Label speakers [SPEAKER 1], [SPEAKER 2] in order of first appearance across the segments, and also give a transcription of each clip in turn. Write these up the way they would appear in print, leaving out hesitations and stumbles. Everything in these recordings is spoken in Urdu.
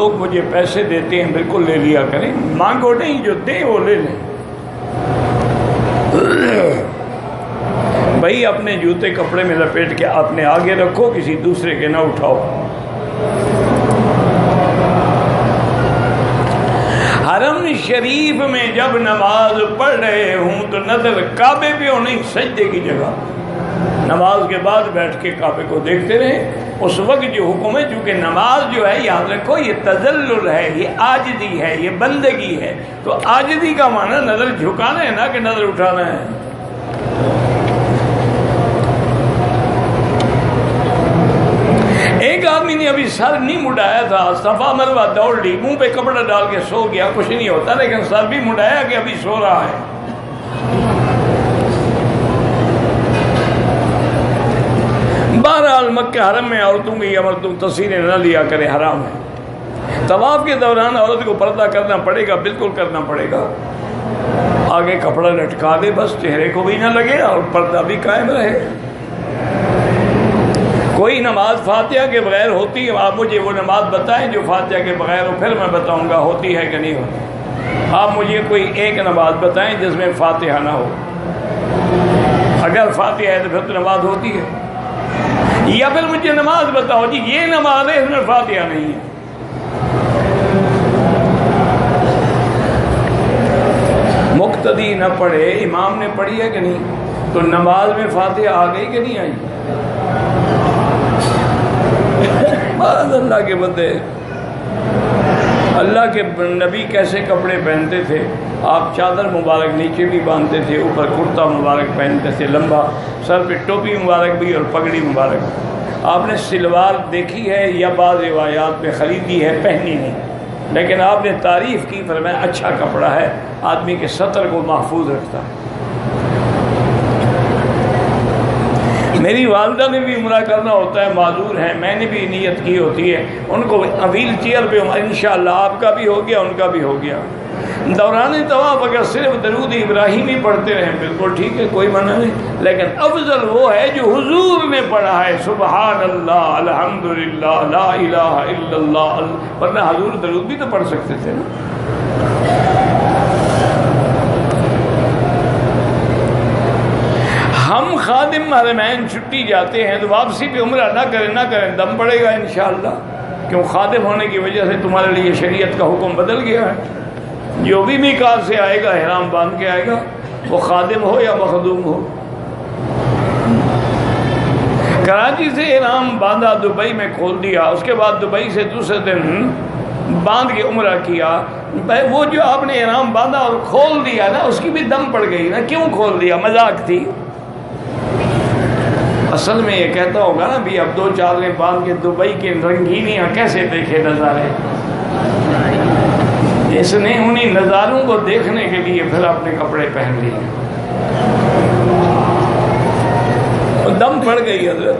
[SPEAKER 1] لوگ مجھے پیسے دیتے ہیں بالکل لے لیا کریں، مانگو نہیں، جو دیں وہ لے لیں۔ بھائی اپنے جوتے کپڑے میں لپیٹ کے اپنے آگے رکھو، کسی دوسرے کے نہ اٹھاؤ۔ حرم شریف میں جب نماز پڑھ رہے ہوں تو نظر کعبے پہ ہو نہیں، سجدے کی جگہ۔ نماز کے بعد بیٹھ کے کعبے کو دیکھتے رہے۔ اس وقت جو حکم ہے، چونکہ نماز جو ہے یاد رکھو یہ تذلل ہے، یہ عاجزی ہے، یہ بندگی ہے، تو عاجزی کا معنی نظر جھکانا ہے نا کہ نظر اٹھانا ہے۔ ایک آدمی نے ابھی سر نہیں مڑایا تھا، صفا مروہ دوڑ لی، منہ پہ کپڑا ڈال کے سو گیا، کچھ نہیں ہوتا، لیکن سر بھی مڑایا کہ ابھی سو رہا ہے۔ بہرحال مکہ حرم میں عورتوں کی یا مردوں تصویریں نہ لیا کرے، حرام ہے۔ طواف کے دوران عورت کو پردہ کرنا پڑے گا، بالکل کرنا پڑے گا۔ آگے کپڑا لٹکا دے بس، چہرے کو بھی نہ لگے اور پردہ بھی قائم رہے۔ کوئی نماز فاتحہ کے بغیر ہوتی ہے؟ آپ مجھے وہ نماز بتائیں جو فاتحہ کے بغیر ہو، پھر میں بتاؤں گا ہوتی ہے کہ نہیں ہوتی۔ آپ مجھے کوئی ایک نماز بتائیں جس میں فاتحہ نہ ہو۔ اگر فاتحہ ہے تو پھر تو نماز ہوتی ہے، یا پھر مجھے نماز بتاؤ جی یہ نماز ہے اس میں فاتحہ نہیں ہے۔ مقتدی نہ پڑھے، امام نے پڑھی ہے کہ نہیں، تو نماز میں فاتحہ آ گئی کہ نہیں آئی؟ بعض اللہ کے بندے، اللہ کے نبی کیسے کپڑے پہنتے تھے؟ آپ چادر مبارک نیچے بھی باندھتے تھے، اوپر کرتا مبارک پہنتے تھے لمبا، سر پہ ٹوپی مبارک بھی اور پگڑی مبارک۔ آپ نے سلوار دیکھی ہے یا بعض روایات میں خریدی ہے، پہنی نہیں، لیکن آپ نے تعریف کی، فرمایا اچھا کپڑا ہے، آدمی کے سطر کو محفوظ رکھتا ہے۔ میری والدہ نے بھی عمرہ کرنا ہوتا ہے، معذور ہیں، میں نے بھی نیت کی ہوتی ہے، ان کو ویل چیئر پہ انشاءاللہ آپ کا بھی ہو گیا، ان کا بھی ہو گیا۔ دوران طواف اگر صرف درود ابراہیمی پڑھتے رہیں بالکل ٹھیک ہے، کوئی منع نہیں، لیکن افضل وہ ہے جو حضور نے پڑھا ہے، سبحان اللہ، الحمدللہ، لا الہ الا اللہ، ورنہ حضور درود بھی تو پڑھ سکتے تھے نا۔ ہم خادم حرمین چھٹی جاتے ہیں تو واپسی پہ عمرہ نہ کریں، دم پڑے گا انشاءاللہ، کیوں خادم ہونے کی وجہ سے تمہارے لیے شریعت کا حکم بدل گیا ہے۔ جو بھی میقات سے آئے گا احرام باندھ کے آئے گا، وہ خادم ہو یا مخدوم ہو۔ کراچی سے احرام باندھا، دبئی میں کھول دیا، اس کے بعد دبئی سے دوسرے دن باندھ کے عمرہ کیا، وہ جو آپ نے احرام باندھا اور کھول دیا نا، اس کی بھی دم پڑ گئی نا، کیوں کھول دیا؟ مذاق تھی۔ اصل میں یہ کہتا ہوگا نا بھی اب 2 چادریں باندھ کے دبئی کے رنگینیاں کیسے دیکھے نظارے، اس نے انہیں نظاروں کو دیکھنے کے لیے پھر اپنے کپڑے پہن لیے، دم پڑ گئی حضرت۔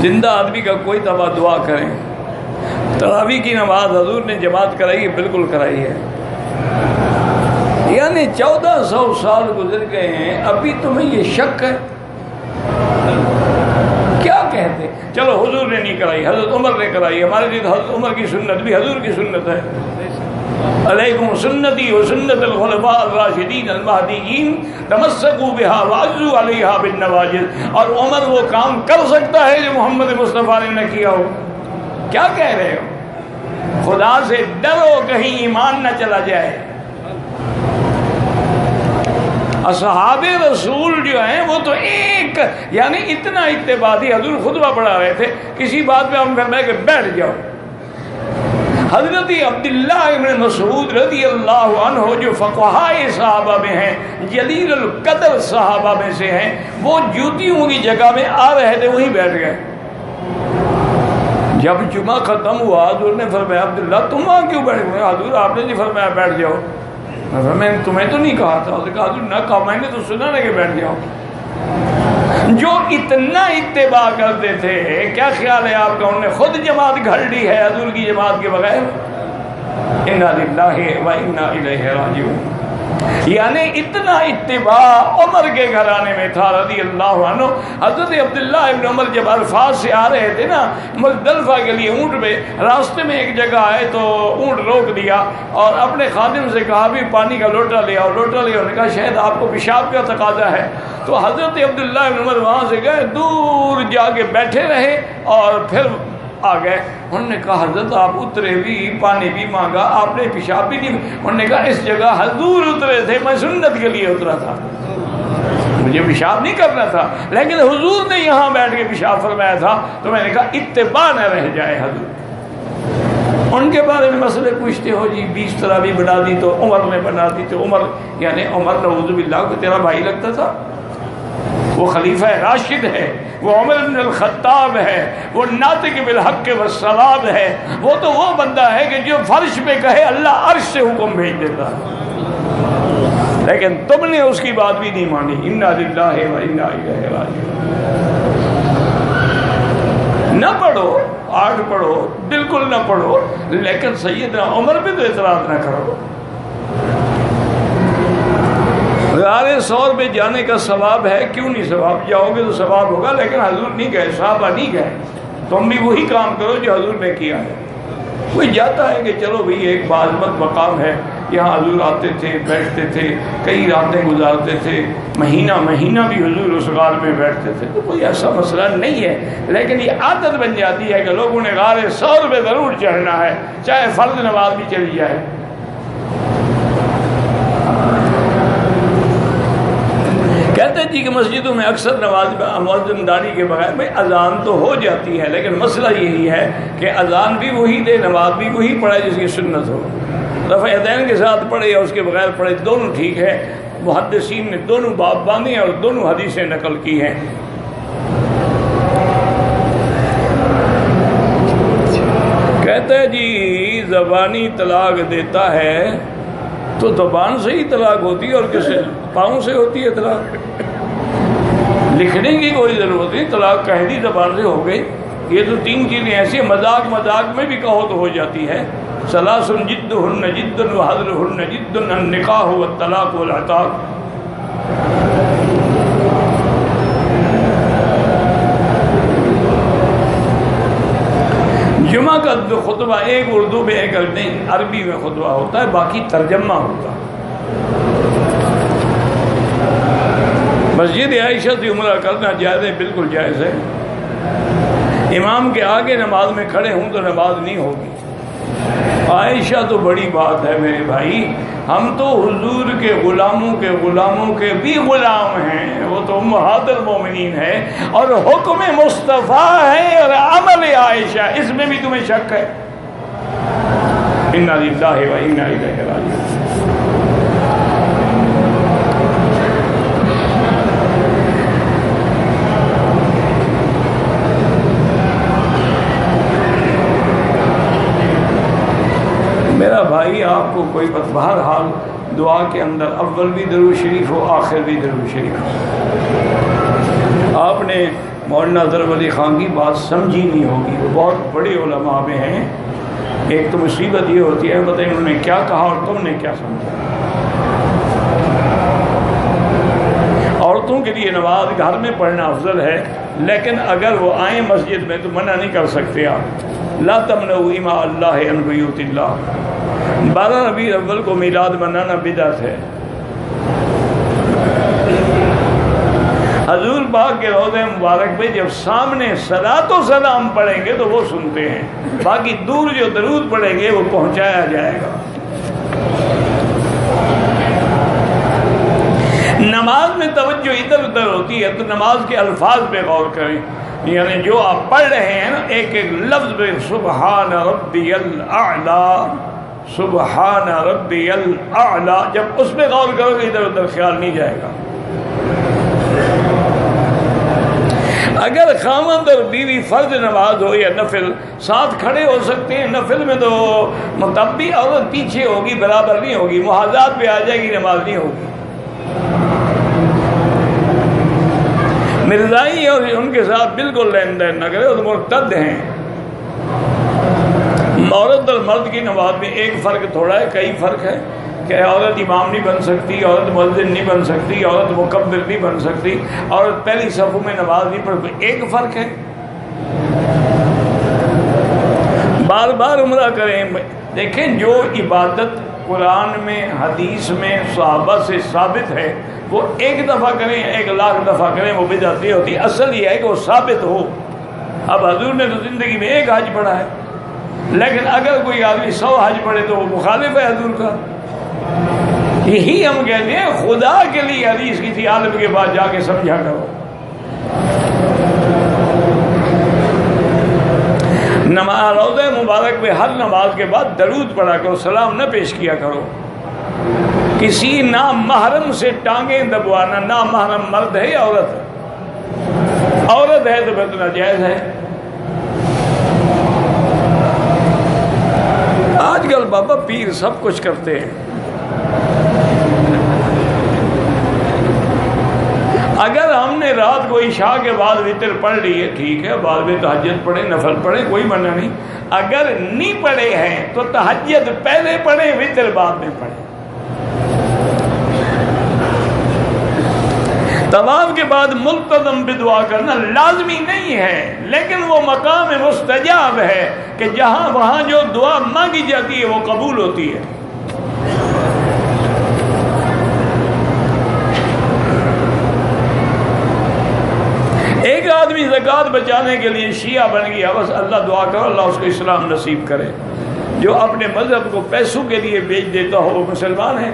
[SPEAKER 1] زندہ آدمی کا کوئی دوا دعا کریں۔ تراویح کی نماز حضور نے جماعت کرائی ہے، بالکل کرائی ہے، یعنی 1400 سال گزر گئے ہیں، ابھی تمہیں یہ شک ہے؟ کیا کہتے؟ چلو حضور نے نہیں کرائی، حضرت عمر نے کرائی، ہمارے لیے حضرت عمر کی سنت بھی حضور کی سنت ہے، علیکم سنتی و سنت الخلفاء الراشدین المہدیین تمسکوا بہا وعضوا علیہا بالنواجذ۔ اور عمر وہ کام کر سکتا ہے جو محمد مصطفیٰ نے نہ کیا ہو؟ کیا کہہ رہے ہو؟ خدا سے ڈرو کہیں ایمان نہ چلا جائے۔ اصحاب رسول جو ہیں وہ تو ایک یعنی اتنا اتباع تھی، حضور خطبہ پڑھا رہے تھے، کسی بات پہ ہم فرمائے کہ بیٹھ جاؤ۔ حضرت عبداللہ ابن مسعود رضی اللہ عنہ جو فقہائے صحابہ میں ہیں، جلیل القدر صحابہ میں سے ہیں، وہ جوتیوں کی جگہ میں آ رہے تھے، وہیں بیٹھ گئے۔ جب جمعہ ختم ہوا حضور نے فرمایا عبداللہ تم وہاں کیوں بیٹھ گئے؟ حضور آپ نے نہیں فرمایا بیٹھ جاؤ۔ میں نے تمہیں تو نہیں کہا تھا، کہا حضور نہ کہا، میں نے تو سنا نا کہ بیٹھ جاؤ۔ جو اتنا اتباع کرتے تھے، کیا خیال ہے آپ کا انہوں نے خود جماعت گھڑ لی ہے حضور کی جماعت کے بغیر؟ انا للہ و انا الیہ راجعون۔ یعنی اتنا اتباع عمر کے گھرانے میں تھا رضی اللہ عنہ۔ حضرت عبداللہ ابن عمر جب عرفات سے آ رہے تھے نا مزدلفہ کے لیے اونٹ پہ، راستے میں ایک جگہ آئے تو اونٹ روک دیا اور اپنے خادم سے کہا بھی پانی کا لوٹا لے آؤ، لوٹا لے آؤ۔ نے کہا شاید آپ کو پیشاب کا تقاضا ہے۔ تو حضرت عبداللہ ابن عمر وہاں سے گئے، دور جا کے بیٹھے رہے اور پھر آ گئے۔ انہوں نے کہا حضرت آپ اترے بھی، پانی بھی مانگا، آپ نے پیشاب بھی نہیں۔ انہوں نے کہا اس جگہ حضور اترے تھے، میں سنت کے لیے اترا تھا، مجھے پیشاب نہیں کرنا تھا، لیکن حضور نے یہاں بیٹھ کے پیشاب فرمایا تھا، تو میں نے کہا اتباع نہ رہ جائے حضور۔ ان کے بارے میں مسئلے پوچھتے ہو جی 20 طرح بھی بنا دی تو عمر نے بنا دی، تو عمر یعنی عمر نعوذ باللہ کو تیرا بھائی لگتا تھا؟ وہ خلیفہ راشد ہے، وہ عمر بن الخطاب ہے، وہ ناطق بالحق والصواب ہے، وہ تو وہ بندہ ہے کہ جو فرش پہ کہے اللہ عرش سے حکم بھیج دیتا ہے، لیکن تم نے اس کی بات بھی نہیں مانی۔ انا للہ و انا الیہ راجعون۔ نہ پڑھو، 8 پڑھو، بالکل نہ پڑھو، لیکن سیدنا عمر پہ تو اعتراض نہ کرو۔ غار ثور پہ جانے کا ثواب ہے، کیوں نہیں ثواب؟ جاؤ گے تو ثواب ہوگا، لیکن حضور نہیں گئے، صحابہ نہیں گئے، تم بھی وہی کام کرو جو حضور نے کیا ہے۔ کوئی جاتا ہے کہ چلو بھئی ایک باعظمت مقام ہے، یہاں حضور آتے تھے، بیٹھتے تھے، کئی راتیں گزارتے تھے، مہینہ مہینہ بھی حضور اس غار میں بیٹھتے تھے، تو کوئی ایسا مسئلہ نہیں ہے، لیکن یہ عادت بن جاتی ہے کہ لوگوں نے غار ثور پہ ضرور چڑھنا ہے، چاہے فرض نماز بھی چلی جائے۔ کہتے ہیں جی کہ مسجدوں میں اکثر نماز مؤذن داری کے بغیر بھائی اذان تو ہو جاتی ہے، لیکن مسئلہ یہی ہے کہ اذان بھی وہی دے، نماز بھی وہی پڑھے جس کی سنت ہو۔ رفع یدین کے ساتھ پڑھے یا اس کے بغیر پڑھے، دونوں ٹھیک ہے۔ محدثین نے دونوں باب باندھے اور دونوں حدیثیں نقل کی ہیں۔ کہتے ہیں جی زبانی طلاق دیتا ہے تو زبان سے ہی طلاق ہوتی ہے، اور کس پاؤں سے ہوتی ہے طلاق؟ لکھنے کی کوئی ضرورت نہیں، طلاق کہہ دی زبان سے ہو گئی۔ یہ تو 3 چیزیں ایسی مذاق مذاق میں بھی کہو تو ہو جاتی ہے۔ ثلاث جدہن جد وحضرہن جد النکاح والطلاق والعتاق۔ جمعہ کا خطبہ ایک اردو میں ایک عربی میں خطبہ ہوتا ہے، باقی ترجمہ ہوتا ہے۔ مسجد عائشہ سے عمرہ کرنا جائز ہے، بالکل جائز ہے۔ امام کے آگے نماز میں کھڑے ہوں تو نماز نہیں ہوگی۔ عائشہ تو بڑی بات ہے میرے بھائی، ہم تو حضور کے غلاموں کے بھی غلام ہیں، وہ تو امہات المومنین ہے، اور حکم مصطفیٰ ہے اور عمل عائشہ، اس میں بھی تمہیں شک ہے؟ انا للہ و انا الیہ راجعون۔ میرا بھائی آپ کو کوئی بہرحال دعا کے اندر اول بھی درود شریف ہو، آخر بھی درود شریف ہو۔ آپ نے مولانا ظفر علی خان کی بات سمجھی نہیں ہوگی، وہ بہت بڑے علماء میں ہیں۔ ایک تو مصیبت یہ ہوتی ہے بتائیں انہوں نے کیا کہا اور تم نے کیا سمجھا۔ عورتوں کے لیے نماز گھر میں پڑھنا افضل ہے، لیکن اگر وہ آئیں مسجد میں تو منع نہیں کر سکتے آپ۔ لا تمنعوا اماء اللہ عن بیوت اللہ۔ 12 ربیع الاول کو میلاد منانا بدعت ہے۔ حضور پاک کے روضہ مبارک پہ جب سامنے صلاۃ و سلام پڑھیں گے تو وہ سنتے ہیں، باقی دور جو درود پڑھیں گے وہ پہنچایا جائے گا۔ نماز میں توجہ ادھر ادھر ہوتی ہے تو نماز کے الفاظ پہ غور کریں، یعنی جو آپ پڑھ رہے ہیں نا ایک ایک لفظ پہ سبحان ربی الاعلی، سبحان ربی الاعلی، جب اس پہ غور کرو گے ادھر ادھر خیال نہیں جائے گا۔ اگر خاوند اور بیوی فرض نماز ہو یا نفل ساتھ کھڑے ہو سکتے ہیں، نفل میں تو متبی عورت پیچھے ہوگی، برابر نہیں ہوگی، محاذات پہ آ جائے گی، نماز نہیں ہوگی۔ مرزائی اور ان کے ساتھ بالکل لین دین نہ کرے، وہ مرتد ہیں۔ عورت اور مرد کی نماز میں ایک فرق تھوڑا ہے، کئی فرق ہے کہ عورت امام نہیں بن سکتی، عورت مؤذن نہیں بن سکتی، عورت مکبر نہیں بن سکتی، عورت پہلی صفوں میں نماز نہیں پڑھ سکتی. ایک فرق ہے، بار بار عمرہ کریں. دیکھیں جو عبادت قرآن میں حدیث میں صحابہ سے ثابت ہے وہ ایک دفعہ کریں 1,00,000 دفعہ کریں وہ بدعت نہیں ہوتی. اصل یہ ہے کہ وہ ثابت ہو. اب حضور نے تو زندگی میں ایک حج پڑھا ہے، لیکن اگر کوئی آدمی 100 حج پڑھے تو وہ مخالف ہے حضور کا. یہی ہم کہتے ہیں خدا کے لیے حدیث کسی عالم کے پاس جا کے سمجھا کرو. نماز روضہ مبارک میں ہر نماز کے بعد درود پڑھا کرو، سلام نہ پیش کیا کرو. کسی نامحرم سے ٹانگیں دبوانا، نامحرم مرد ہے یا عورت ہے؟ عورت ہے تو پھر تو ناجائز ہے. آج کل بابا پیر سب کچھ کرتے ہیں. اگر ہم نے رات کو عشاء کے بعد وتر پڑھ لی ہے ٹھیک ہے، بعد میں تہجد پڑھیں، نفل پڑھیں، کوئی منع نہیں. اگر نہیں پڑھے ہیں تو تہجد پہلے پڑھیں، وتر بعد میں پڑھیں. طواف کے بعد ملتزم بدعا کرنا لازمی نہیں ہے، لیکن وہ مقام مستجاب ہے کہ جہاں وہاں جو دعا مانگی جاتی ہے وہ قبول ہوتی ہے. ایک آدمی زکوٰۃ بچانے کے لیے شیعہ بن گیا، بس اللہ دعا کرو اللہ اس کو اسلام نصیب کرے. جو اپنے مذہب کو پیسوں کے لیے بیچ دیتا ہو وہ مسلمان ہے.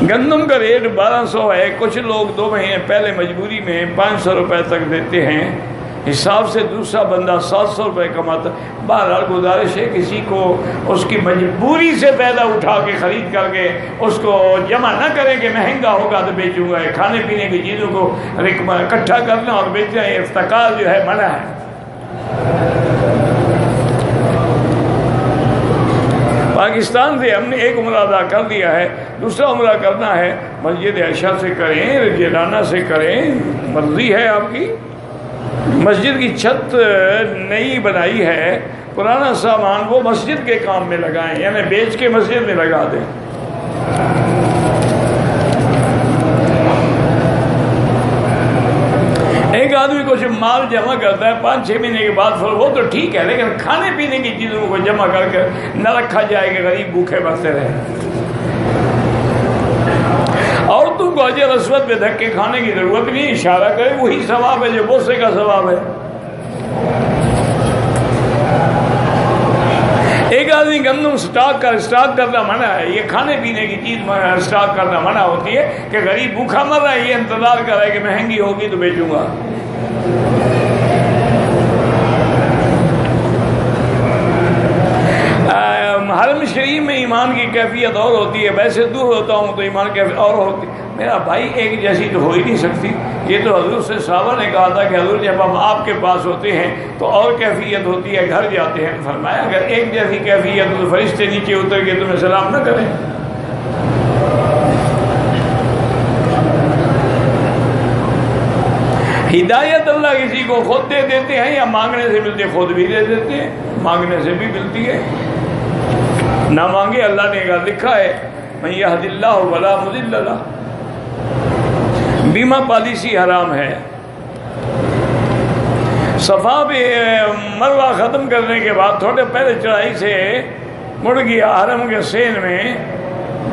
[SPEAKER 1] گندم کا ریٹ 1200 ہے، کچھ لوگ 2 مہینے پہلے مجبوری میں 500 روپے تک دیتے ہیں. حساب سے دوسرا بندہ 700 روپے کماتا. بہرحال گزارش ہے کسی کو اس کی مجبوری سے پیدا اٹھا کے خرید کر کے اس کو جمع نہ کریں کہ مہنگا ہوگا تو بیچوں گا. کھانے پینے کی چیزوں کو اکٹھا کرنا اور بیچنا افتقار جو ہے منع ہے. پاکستان سے ہم نے ایک عمرہ ادا کر دیا ہے، دوسرا عمرہ کرنا ہے مسجد عائشہ سے کریں، جیلانہ سے کریں، مرضی ہے آپ کی. مسجد کی چھت نئی بنائی ہے، پرانا سامان وہ مسجد کے کام میں لگائیں، یعنی بیچ کے مسجد میں لگا دیں. ایک آدمی کچھ مال جمع کرتا ہے 5-6 مہینے کے بعد وہ تو ٹھیک ہے، لیکن کھانے پینے کی چیزوں کو جمع کر کے نہ رکھا جائے کہ غریب بھوکے مرتے رہے. عورتوں کو حجر اسود پہ دھکے کھانے کی ضرورت نہیں، اشارہ کرے وہی ثواب ہے جو بوسے کا ثواب ہے. ایک آدمی گندم سٹاک کرنا منع ہے. یہ کھانے پینے کی چیز سٹاک کرنا منع ہوتی ہے کہ غریب بھوکا مر رہا ہے، یہ انتظار کر رہا ہے کہ مہنگی ہوگی تو بیچوں گا. حرم شریف میں ایمان کی کیفیت اور ہوتی ہے، ویسے دور ہوتا ہوں تو ایمان کی کیفیت اور ہوتی ہے. میرا بھائی ایک جیسی تو ہو ہی نہیں سکتی. یہ تو حضور سے صحابہ نے کہا تھا کہ حضور جب ہم آپ کے پاس ہوتے ہیں تو اور کیفیت ہوتی ہے، گھر جاتے ہیں. فرمایا اگر ایک جیسی کیفیت تو فرشتے نیچے اتر کے تمہیں سلام نہ کریں. ہدایت اللہ کسی کو خود دے دیتے ہیں یا مانگنے سے ملتے؟ خود بھی دے دیتے ہیں، مانگنے سے بھی ملتی ہے. نہ مانگے اللہ نے لکھا ہے من یہد اللہ فلا مضل لہ. بیمہ پالیسی حرام ہے. صفا پہ مروہ ختم کرنے کے بعد تھوڑے پہلے چڑھائی سے مڑ گیا حرم کے سین میں.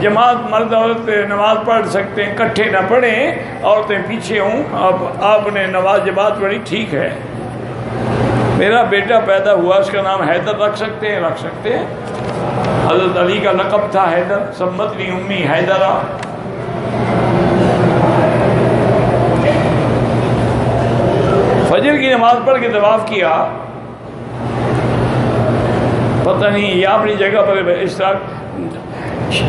[SPEAKER 1] جماعت مرد عورت نماز پڑھ سکتے ہیں، اکٹھے نہ پڑھیں، عورتیں پیچھے ہوں. اب آپ نے نماز جماعت پڑھی ٹھیک ہے. میرا بیٹا پیدا ہوا، اس کا نام حیدر رکھ سکتے ہیں؟ رکھ سکتے ہیں. حضرت علی کا لقب تھا حیدر، سمتنی امی حیدرہ. فجر کی نماز پڑھ کے طواف کیا، پتہ نہیں یہ اپنی جگہ پر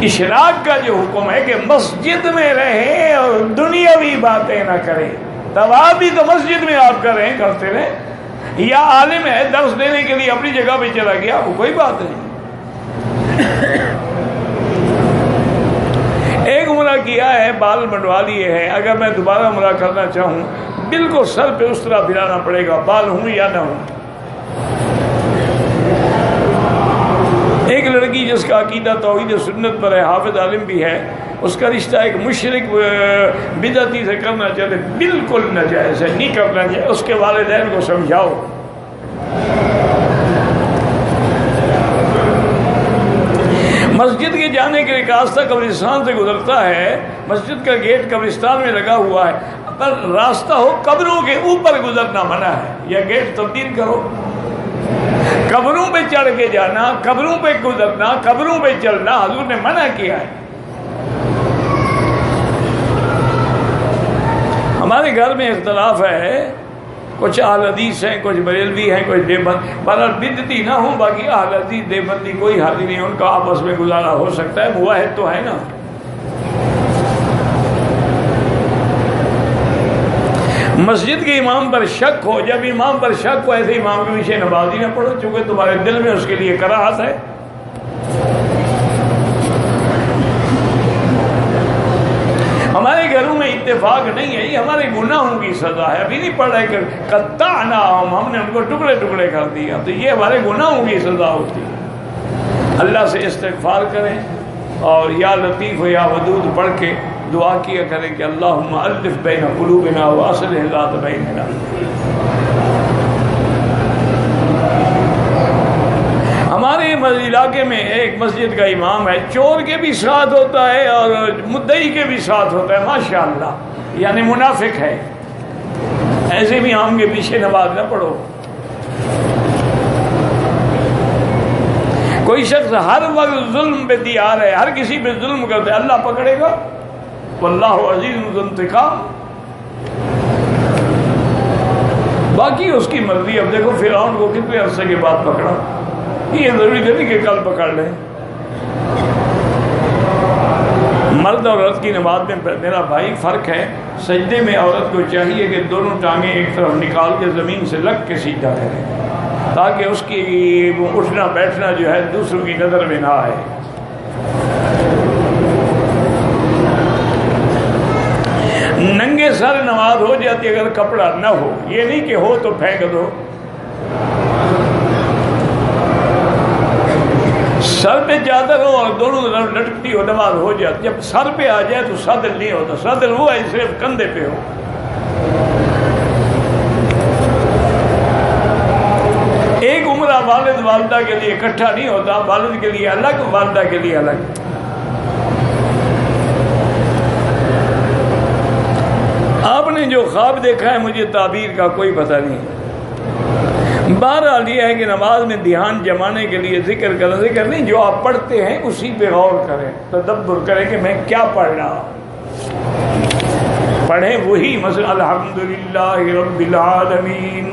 [SPEAKER 1] اشراق کا جو حکم ہے کہ مسجد میں رہیں اور دنیاوی باتیں نہ کریں. طواف بھی تو مسجد میں آپ کرتے رہیں. یا عالم ہے درس دینے کے لیے اپنی جگہ پہ چلا گیا، وہ کوئی بات نہیں. ایک عمرہ کیا ہے، بال منڈوا لیے ہیں. اگر میں دوبارہ عمرہ کرنا چاہوں بالکل سر پہ اس طرح پھرانا پڑے گا، بال ہوں یا نہ ہوں. ایک لڑکی جس کا عقیدہ توحید سنت پر ہے، حافظ عالم بھی ہے، اس کا رشتہ ایک مشرک بدعتی سے کرنا چاہتے، بالکل ناجائز ہے، نہیں کرنا چاہیے، اس کے والدین کو سمجھاؤ۔ مسجد کے جانے کے لیے راستہ قبرستان سے گزرتا ہے، مسجد کا گیٹ قبرستان میں لگا ہوا ہے، پر راستہ ہو قبروں کے اوپر گزرنا منع ہے، یا گیٹ تبدیل کرو۔ قبروں پہ چڑھ کے جانا، قبروں پہ گزرنا، قبروں پہ چلنا حضور نے منع کیا ہے۔ ہمارے گھر میں اختلاف ہے، کچھ اہل حدیث ہیں، کچھ بریلوی ہیں، کچھ دیوبند، بہرحال بدعتی نہ ہوں، باقی اہل حدیث دیوبندی کوئی حال نہیں، ان کا آپس میں گزارا ہو سکتا ہے، مواحد تو ہے نا۔ مسجد کے امام پر شک ہو، جب امام پر شک ہو ایسے امام کے پیچھے نماز ہی نہ پڑھو، چونکہ تمہارے دل میں اس کے لیے کراہت ہے۔ ہمارے گھروں میں اتفاق نہیں ہے، یہ ہمارے گناہوں کی سزا ہے، ابھی نہیں پڑھ رہے کہ قطعناہم، ہم نے ان کو ٹکڑے ٹکڑے کر دیا، تو یہ ہمارے گناہوں کی سزا ہوتی ہے۔ اللہ سے استغفار کریں اور یا لطیف و یا ودود پڑھ کے دعا کیا کریں کہ اللہم الف بین قلوبنا واصلح ذات بیننا۔ ہمارے علاقے میں ایک مسجد کا امام ہے، چور کے بھی ساتھ ہوتا ہے اور مدعی کے بھی ساتھ ہوتا ہے، ماشاءاللہ، یعنی منافق ہے، ایسے بھی امام کے پیچھے نماز نہ پڑھو۔ کوئی شخص ہر وقت ظلم پہ تیار ہے، ہر کسی پہ ظلم کرتے، اللہ پکڑے گا، واللہ عزیز ذو انتقام۔ باقی اس کی مرضی۔ اب دیکھو فرعون کو کتنے عرصے کے بعد پکڑا، یہ ضروری نہیں کہ کل پکڑ لیں۔ مرد اور عورت کی نماز میں میرا بھائی فرق ہے، سجدے میں عورت کو چاہیے کہ دونوں ٹانگیں ایک طرف نکال کے زمین سے لگ کے سیدھا کرے، تاکہ اس کی اٹھنا بیٹھنا جو ہے دوسروں کی نظر میں نہ آئے۔ ننگے سر نماز ہو جاتی اگر کپڑا نہ ہو، یہ نہیں کہ ہو تو پھینک دو۔ سر پہ چادر ہو اور دونوں طرف لٹکتی ہو نماز ہو جاتی، جب سر پہ آ جائے تو صدر نہیں ہوتا، صدر ہوا ہے صرف کندھے پہ ہو۔ ایک عمرہ والد والدہ کے لیے اکٹھا نہیں ہوتا، والد کے لیے الگ، والدہ کے لیے الگ۔ آپ نے جو خواب دیکھا ہے مجھے تعبیر کا کوئی پتہ نہیں۔ بہرحال یہ ہے کہ نماز میں دھیان جمانے کے لیے ذکر کرنا، ذکر نہیں، جو آپ پڑھتے ہیں اسی پہ غور کریں، تدبر کریں کہ میں کیا پڑھ رہا، پڑھیں وہی۔ مثلا الحمدللہ رب العالمین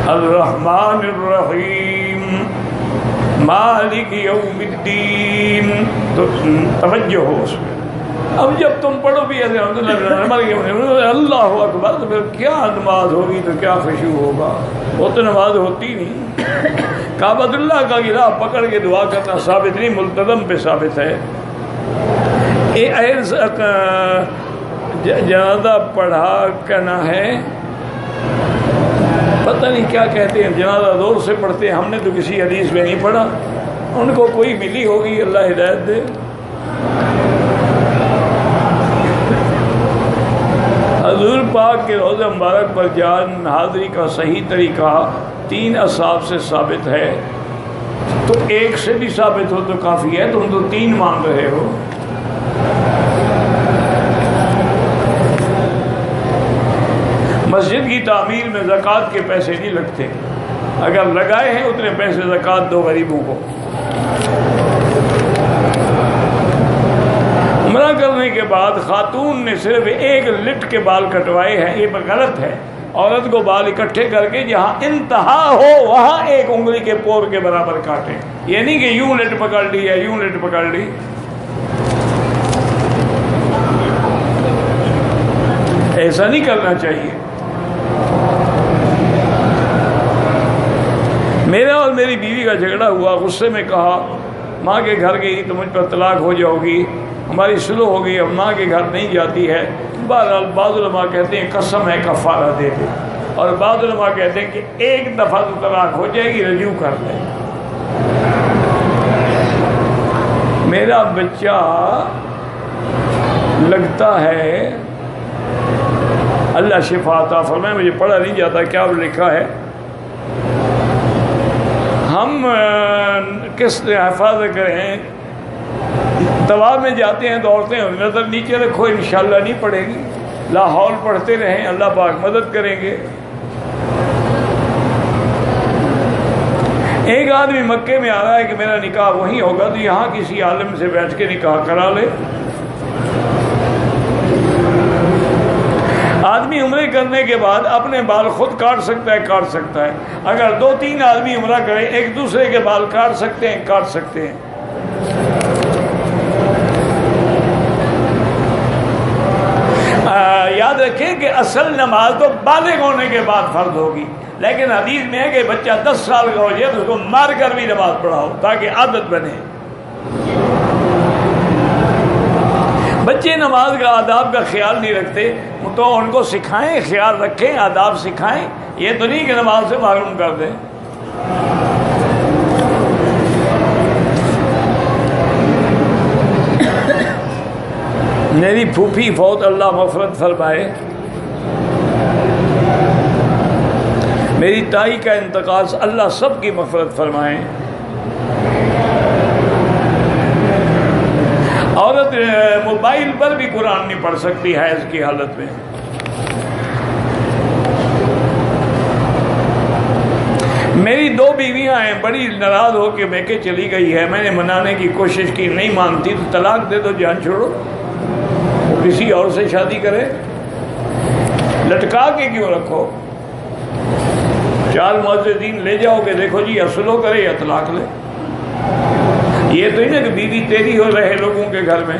[SPEAKER 1] الرحمن الرحیم مالک یوم الدین، تو توجہ ہو اس میں۔ اب جب تم پڑھو بھی ایسے اللہ اکبر، تو پھر کیا نماز ہوگی، تو کیا خشوع ہوگا، وہ تو نماز ہوتی نہیں۔ کعبۃ اللہ کا گرہ پکڑ کے دعا کرنا ثابت نہیں، ملتزم پہ ثابت ہے۔ جنازہ پڑھا کہنا ہے، پتہ نہیں کیا کہتے ہیں، جنازہ زور سے پڑھتے ہیں، ہم نے تو کسی حدیث میں نہیں پڑھا، ان کو کوئی ملی ہوگی، اللہ ہدایت دے۔ حضور پاک کے روضہ مبارک پر جان حاضری کا صحیح طریقہ 3 اصحاب سے ثابت ہے، تو ایک سے بھی ثابت ہو تو کافی ہے، تم تو 3 مان رہے ہو۔ مسجد کی تعمیر میں زکوٰۃ کے پیسے نہیں لگتے، اگر لگائے ہیں اتنے پیسے زکوٰۃ دو غریبوں کو۔ عمرہ کرنے کے بعد خاتون نے صرف ایک لٹ کے بال کٹوائے ہیں، یہ غلط ہے۔ عورت کو بال اکٹھے کر کے جہاں انتہا ہو وہاں ایک انگلی کے پور کے برابر کاٹیں، یہ نہیں کہ یوں لٹ پکڑ لی یا یوں لٹ پکڑ لی۔ ایسا نہیں کرنا چاہیے۔ میرا اور میری بیوی کا جھگڑا ہوا، غصے میں کہا ماں کے گھر گئی تو مجھ پر طلاق ہو جاؤ گی، ہماری سلو ہو گئی، اب ماں کے گھر نہیں جاتی ہے۔ بہرحال بعض علماء کہتے ہیں قسم ہے کفارہ دے دے، اور بعض علماء کہتے ہیں کہ ایک دفعہ تو طلاق ہو جائے گی، رجوع کر لے۔ میرا بچہ لگتا ہے، اللہ شفا عطا فرمائے، مجھے پڑھا نہیں جاتا کیا لکھا ہے، ہم کس حفاظت کریں، طواف میں جاتے ہیں دوڑتے ہیں، نظر نیچے رکھو، انشاءاللہ نہیں پڑے گی، لا حول پڑھتے رہیں، اللہ پاک مدد کریں گے۔ ایک آدمی مکے میں آ رہا ہے کہ میرا نکاح وہیں ہوگا، تو یہاں کسی عالم سے بیٹھ کے نکاح کرا لے۔ آدمی عمرے کرنے کے بعد اپنے بال خود کاٹ سکتا ہے، اگر 2-3 آدمی عمرہ کریں ایک دوسرے کے بال کاٹ سکتے ہیں۔ یاد رکھیں کہ اصل نماز تو بالغ ہونے کے بعد فرض ہوگی، لیکن حدیث میں ہے کہ بچہ 10 سال کا ہو جائے تو اس کو مار کر بھی نماز پڑھاؤ تاکہ عادت بنے۔ بچے نماز کا آداب کا خیال نہیں رکھتے تو ان کو سکھائیں، خیال رکھیں، آداب سکھائیں، یہ تو نہیں کہ نماز سے محروم کر دیں۔ میری پھوپھی فوت، اللہ مغفرت فرمائے، میری تائی کا انتقال، اللہ سب کی مغفرت فرمائے۔ عورت موبائل پر بھی قرآن نہیں پڑھ سکتی حیض کی حالت میں۔ میری 2 بیویاں ہیں، بڑی ناراض ہو کے میکے چلی گئی ہے، میں نے منانے کی کوشش کی، نہیں مانتی تو طلاق دے دو، جان چھوڑو، کسی اور سے شادی کرے، لٹکا کے کیوں رکھو؟ 4 معززین لے جاؤ کہ دیکھو جی اصلو کرے یا طلاق لے۔ یہ تو ہی نا کہ بیوی تیری ہو رہے لوگوں کے گھر میں۔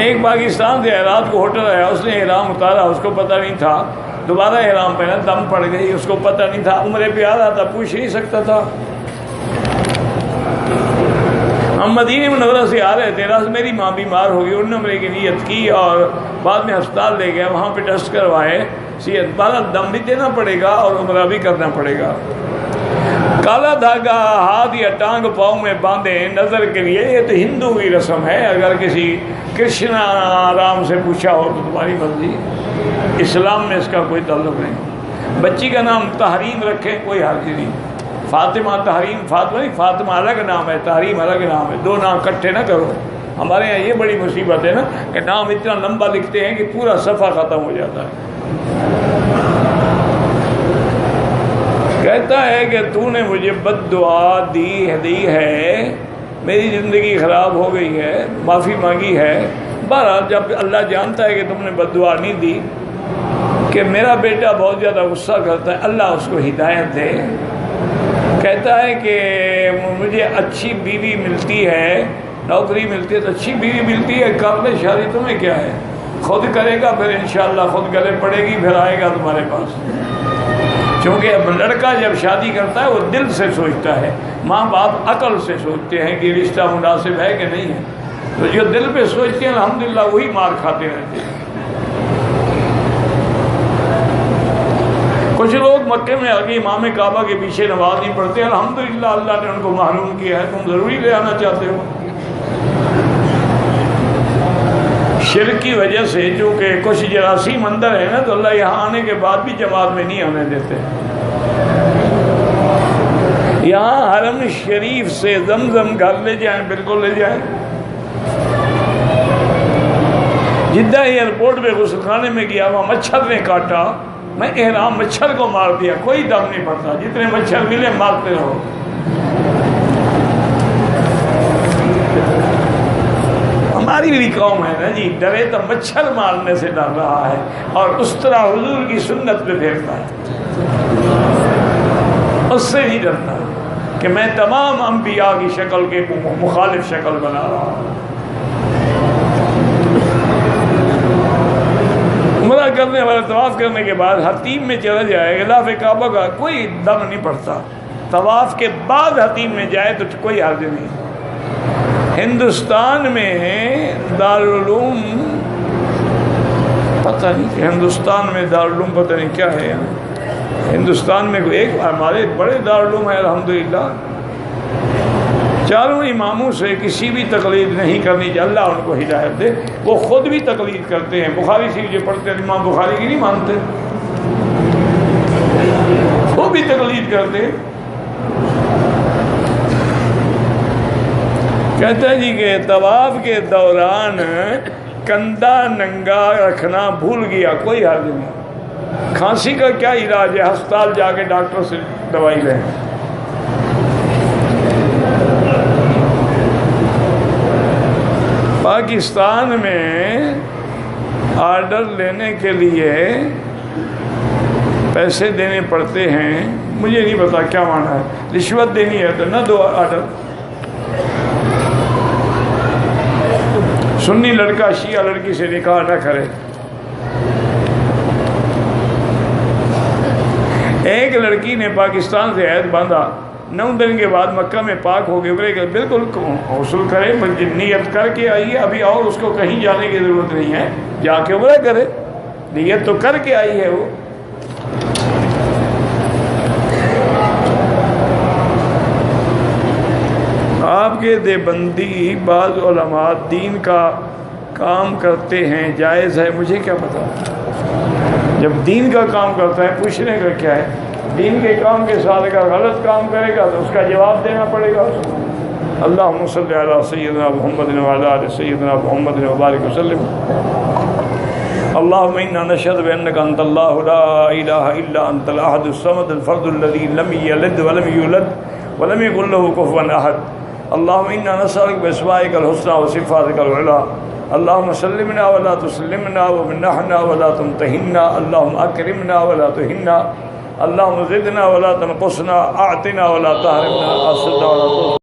[SPEAKER 1] ایک پاکستان سے رات کو ہوٹل آیا، اس نے احرام اتارا، اس کو پتہ نہیں تھا، دوبارہ احرام پہنا، دم پڑ گئی، اس کو پتہ نہیں تھا، عمرے پہ آ رہا تھا، پوچھ نہیں سکتا تھا۔ ہم مدینہ منورہ سے آ رہے تھے، راست میری ماں بیمار ہو گئی، انہوں نے عمرے کی نیت کی اور بعد میں ہسپتال لے گیا، وہاں پہ ٹیسٹ کروائے، صحت بالا دم بھی دینا پڑے گا اور عمرہ بھی کرنا پڑے گا۔ کالا دھاگا ہاتھ یا ٹانگ پاؤں میں باندھیں نظر کے لیے، یہ تو ہندو کی رسم ہے، اگر کسی کرشنا رام سے پوچھا ہو تو تمہاری مرضی، اسلام میں اس کا کوئی تعلق نہیں۔ بچی کا نام تحریم رکھیں، کوئی حرج نہیں، فاطمہ تحریم، فاطمہ نہیں، فاطمہ الگ نام ہے، تحریم الگ نام ہے، 2 نام اکٹھے نہ کرو۔ ہمارے یہاں یہ بڑی مصیبت ہے نا کہ نام اتنا لمبا لکھتے ہیں کہ پورا صفحہ ختم ہو جاتا ہے۔ کہتا ہے کہ تو نے مجھے بد دعا دی ہے، میری زندگی خراب ہو گئی ہے، معافی مانگی ہے۔ بہرحال جب اللہ جانتا ہے کہ تم نے بد دعا نہیں دی، کہ میرا بیٹا بہت زیادہ غصہ کرتا ہے، اللہ اس کو ہدایت دے۔ کہتا ہے کہ مجھے اچھی بیوی ملتی ہے، نوکری ملتی ہے تو اچھی بیوی ملتی ہے، کر لے شادی، تمہیں کیا ہے، خود کرے گا پھر انشاءاللہ خود گلے پڑے گی، پھر آئے گا تمہارے پاس۔ چونکہ اب لڑکا جب شادی کرتا ہے وہ دل سے سوچتا ہے، ماں باپ عقل سے سوچتے ہیں کہ رشتہ مناسب ہے کہ نہیں ہے، تو جو دل پہ سوچتے ہیں الحمدللہ وہی مار کھاتے رہتے ہیں۔ کچھ لوگ مکے میں آگے امام کعبہ کے پیچھے نماز نہیں پڑھتے، الحمدللہ اللہ نے ان کو محروم کیا ہے، تم ضروری لے آنا چاہتے ہو۔ شرک کی وجہ سے چونکہ کچھ جراثیم اندر ہے نا، تو اللہ یہاں آنے کے بعد بھی جماعت میں نہیں آنے دیتے۔ یہاں حرم شریف سے زمزم گھر لے جائیں، بالکل لے جائیں۔ جدہ ایئرپورٹ پہ غسل خانے میں گیا، وہاں مچھر نے کاٹا، میں احرام مچھر کو مار دیا، کوئی دم نہیں پڑتا، جتنے مچھر ملے مارتے رہو۔ ہماری بھی قوم ہے نا جی، ڈرے تو مچھر مارنے سے ڈر رہا ہے اور اس طرح حضور کی سنت پہ پھیرتا ہے، اس سے نہیں ڈرتا کہ میں تمام انبیاء کی شکل کے مخالف شکل بنا رہا ہوں۔ عمرہ کرنے والا طواف کرنے کے بعد حتیم میں چلا جائے، غلاف کعبہ کا کوئی دم نہیں پڑتا، طواف کے بعد حتیم میں جائے تو کوئی حرج نہیں۔ ہندوستان میں دارالعلوم پتہ نہیں کہ ہندوستان میں دارالعلوم پتہ نہیں کیا ہے، ہندوستان میں ایک ہمارے بڑے دارالعلوم ہیں الحمدللہ، چاروں اماموں سے کسی بھی تقلید نہیں کرنی چاہیے، اللہ ان کو ہدایت دے۔ وہ خود بھی تقلید کرتے ہیں، بخاری شریف جو پڑھتے ہیں امام بخاری کی نہیں مانتے، وہ بھی تقلید کرتے ہیں۔ کہتے ہیں جی کہ طواف کے دوران کندھا ننگا رکھنا بھول گیا، کوئی حرج نہیں۔ کھانسی کا کیا علاج ہے؟ ہسپتال جا کے ڈاکٹر سے دوائی لیں۔ پاکستان میں آرڈر لینے کے لیے پیسے دینے پڑتے ہیں، مجھے نہیں پتا کیا معنی ہے، رشوت دینی ہے تو نہ دو آرڈر۔ سنی لڑکا شیعہ لڑکی سے نکاح نہ کرے۔ ایک لڑکی نے پاکستان سے عہد باندھا، 9 دن کے بعد مکہ میں پاک ہو گئے، بولے کہ بالکل غسل کرے، نیت کر کے آئی ہے، ابھی اور اس کو کہیں جانے کی ضرورت نہیں ہے، جا کے عمرہ کرے، نیت تو کر کے آئی ہے وہ۔ آپ کے دیوبندی بعض علماء دین کا کام کرتے ہیں، جائز ہے؟ مجھے کیا پتا، جب دین کا کام کرتا ہے پوچھنے کا کیا ہے؟ دین کے کام کے ساتھ اگر غلط کام کرے گا تو اس کا جواب دینا پڑے گا اس کو۔ اللہم صلی علی سیدنا محمد وعلی آل سیدنا محمد وبارک وسلم۔ اللہم انا نشہد بانک انت اللہ لا الہ الا انت الاحد الصمد الفرد الذی لم یلد ولم یولد ولم یکن له کفوا احد۔ اللہم انا نسألک باسمائک الحسنی وصفاتک العلی، اللہم سلمنا ولا تسلمنا ومنحنا ولا تمتحنا، اللہم اکرمنا ولا تہنا، اللہم زدنا ولا تنقصنا، اعطنا ولا تحرمنا، اصدنا ولا